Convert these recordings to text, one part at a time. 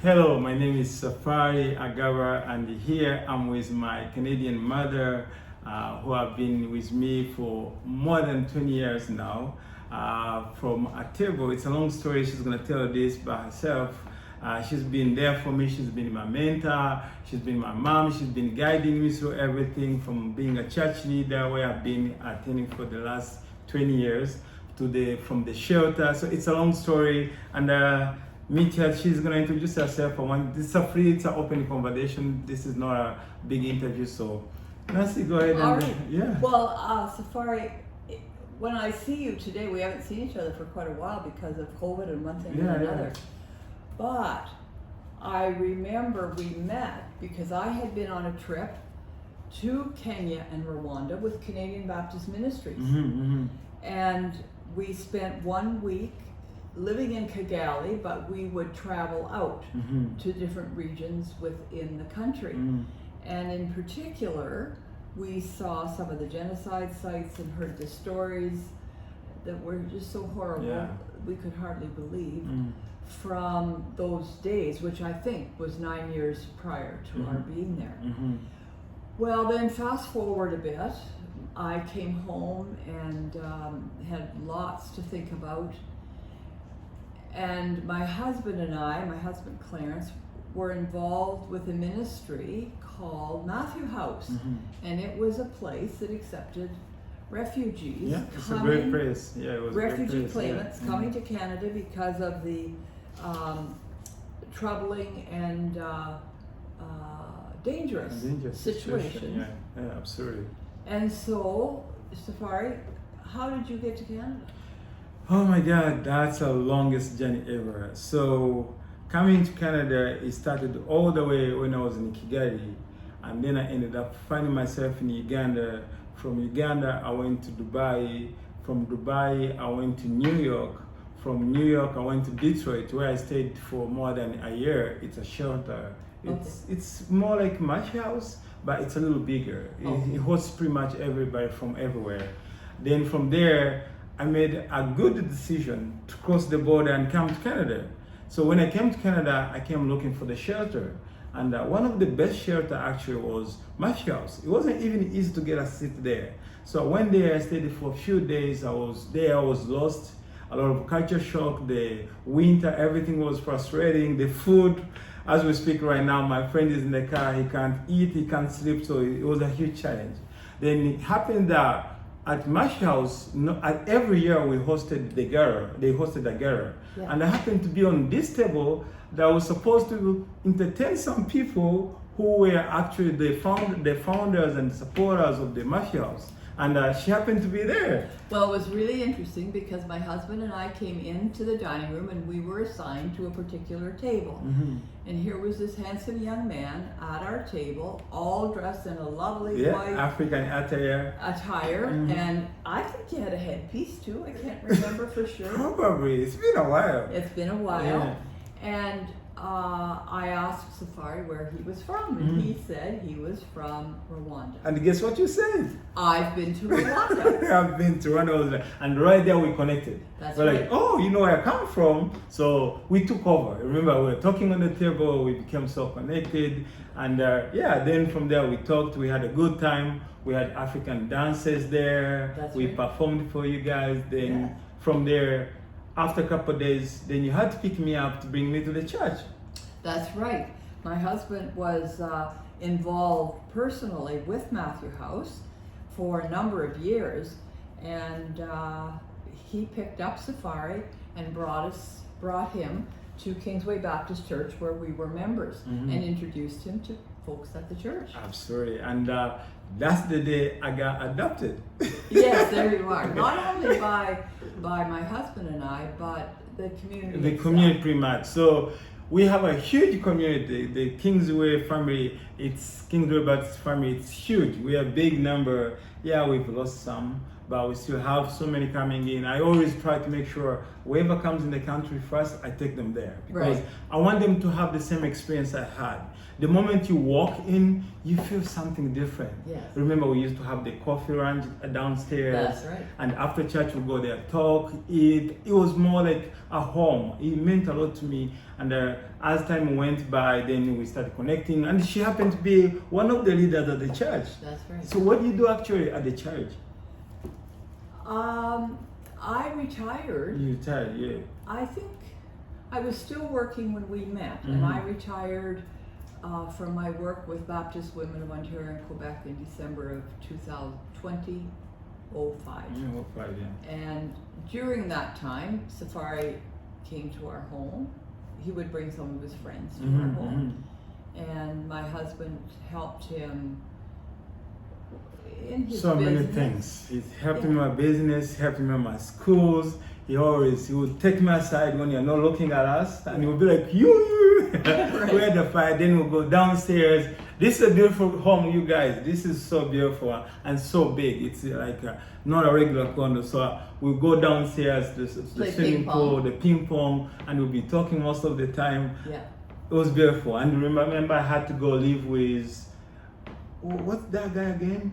Hello, my name is Safari Agara, and here I'm with my Canadian mother, who have been with me for more than 20 years now. From a table, it's a long story. She's gonna tell this by herself. She's been there for me. She's been my mentor. She's been my mom. She's been guiding me through everything from being a church leader, where I've been attending for the last 20 years, to from the shelter. So it's a long story, and meet her. She's going to introduce herself. This is it's an open conversation. This is not a big interview. So, Nancy, go ahead. All right. Yeah. Well, Safari, when I see you today, we haven't seen each other for quite a while because of COVID and one thing and another. But I remember we met because I had been on a trip to Kenya and Rwanda with Canadian Baptist Ministries. And we spent 1 week living in Kigali, but we would travel out to different regions within the country. And in particular, we saw some of the genocide sites and heard the stories that were just so horrible, we could hardly believe, from those days, which I think was 9 years prior to our being there. Well, then fast forward a bit, I came home and had lots to think about. And my husband and I, my husband Clarence, were involved with a ministry called Mathew House. And it was a place that accepted refugees. Yeah, it's a great place. Yeah, it was refugee a great place. claimants coming to Canada because of the troubling and dangerous situation. Yeah, absolutely. And so, Safari, how did you get to Canada? Oh my God, that's the longest journey ever. So coming to Canada, it started all the way when I was in Kigali, and then I ended up finding myself in Uganda. From Uganda, I went to Dubai. From Dubai, I went to New York. From New York, I went to Detroit, where I stayed for more than a year. It's a shelter. It's more like Mathew House, but it's a little bigger. It hosts pretty much everybody from everywhere. Then from there, I made a good decision to cross the border and come to Canada. So when I came to Canada, I came looking for the shelter. And one of the best shelter actually was Mathew House. It wasn't even easy to get a seat there. So I went there, I stayed for a few days. I was there, I was lost. A lot of culture shock, the winter, everything was frustrating. The food, as we speak right now, my friend is in the car, he can't eat, he can't sleep, so it was a huge challenge. Then it happened that at Mathew House, every year we hosted the gala. They hosted a gala, and I happened to be on this table that was supposed to entertain some people who were actually the founders and supporters of the Mathew House, and she happened to be there. Well, it was really interesting because my husband and I came into the dining room and we were assigned to a particular table. And here was this handsome young man at our table, all dressed in a lovely white African attire. And I think he had a headpiece too. I can't remember for sure. Probably. It's been a while. It's been a while. And I asked Safari where he was from, and he said he was from Rwanda. And guess what you said? I've been to Rwanda. I've been to Rwanda, and right there we connected. We're like, oh, you know where I come from. So we took over. Remember, we were talking on the table. We became so connected, and then from there we talked. We had a good time. We had African dances there. We performed for you guys. Then from there, after a couple of days, then you had to pick me up to bring me to the church. That's right. My husband was involved personally with Mathew House for a number of years, and he picked up Safari and brought him to Kingsway Baptist Church, where we were members, and introduced him to folks at the church. Absolutely, and that's the day I got adopted. Yes, there you are. Not only by my husband and I, but the community. The community, pretty much. So we have a huge community. The Kingsway family, it's Kingsway Baptist family. It's huge. We are a big number. Yeah, we've lost some, but we still have so many coming in. I always try to make sure whoever comes in the country first, I take them there because Right. I want them to have the same experience I had. The moment you walk in, you feel something different. Yes. Remember, we used to have the coffee ranch downstairs. That's right. And after church, we go there, talk, eat. It was more like a home. It meant a lot to me. And as time went by, then we started connecting. And she happened to be one of the leaders of the church. That's right. So what do you do actually at the church? I retired. You retired, yeah. I think I was still working when we met, Mhm. and I retired from my work with Baptist Women of Ontario and Quebec in December of 2005. Yeah, right, yeah. And during that time, Safari came to our home. He would bring some of his friends to our home. And my husband helped him in his So many business. things. He helped Yeah. me in my business, helped me in my schools. He would take me aside when you're not looking at us, and he would be like, you. Right. We had the fire, then we'll go downstairs. This is a beautiful home, you guys. This is so beautiful and so big. It's like not a regular condo. So we'll go downstairs, the Play swimming ping pool, pong. the ping pong, and we'll be talking most of the time. Yeah. It was beautiful. And remember, I had to go live with, what's that guy again?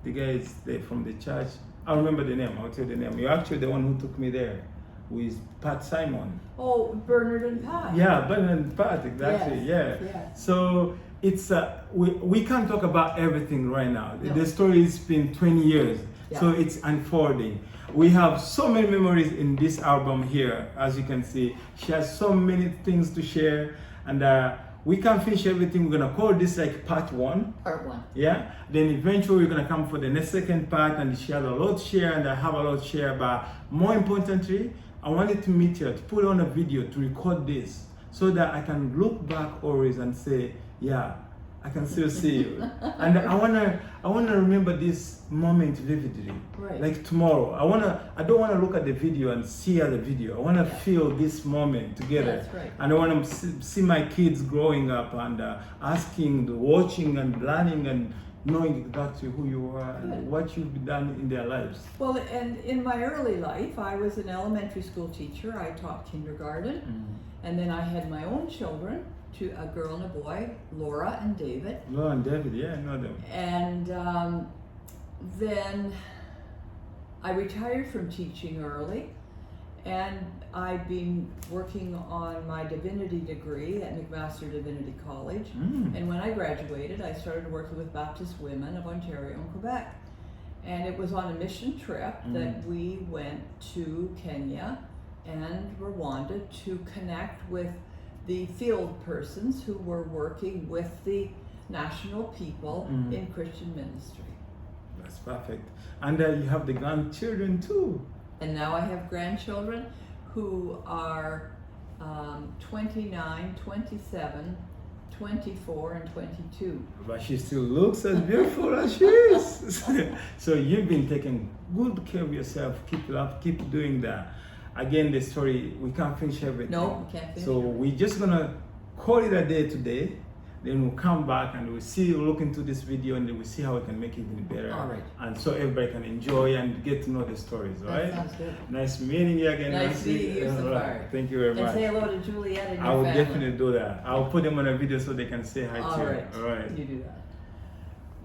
The guy is from the church. I remember the name. I'll tell you the name. You're actually the one who took me there with Pat Simon. Oh, Bernard and Pat. Yeah, Bernard and Pat, exactly. Yes, Yeah. yes. So it's we can't talk about everything right now. No. The story's been 20 years, so Yeah. it's unfolding. We have so many memories in this album here, as you can see. She has so many things to share, and we can't finish everything. We're gonna call this like part 1. Part 1. Yeah. Then eventually we're gonna come for the next second part, and she has a lot to share, and I have a lot to share. But more importantly, I wanted to meet her, to put on a video, to record this, so that I can look back always and say, yeah, I can still see you. And I wanna remember this moment vividly. Right. Like tomorrow. I don't wanna look at the video and see the video. I wanna feel this moment together. That's right. And I wanna see my kids growing up and asking, watching and learning and knowing exactly who you are and Good. what you've done in their lives. Well, and in my early life, I was an elementary school teacher. I taught kindergarten, and then I had my own children, a girl and a boy, Laura and David. Laura and David, yeah, I know them. And then I retired from teaching early, and I've been working on my divinity degree at McMaster Divinity College. And when I graduated, I started working with Baptist Women of Ontario and Quebec. And it was on a mission trip that we went to Kenya and Rwanda to connect with the field persons who were working with the national people in Christian ministry. That's perfect. And you have the grandchildren too. And now I have grandchildren who are 29, 27, 24, and 22. But she still looks as beautiful as she is. So you've been taking good care of yourself. Keep it up, keep doing that. Again, the story, we can't finish everything. No, we can't finish So we're just gonna call it a day today. Then we'll come back and we'll look into this video, and then we'll see how we can make it even better. All right. And so everybody can enjoy and get to know the stories, all That right? sounds good. Nice meeting you again, Nice Nancy. meeting you, All Safari. right. Thank you very And much. say hello to Juliet and your I will family. definitely do that. I'll put them on a video so they can say hi All to you. right. All right. You do that.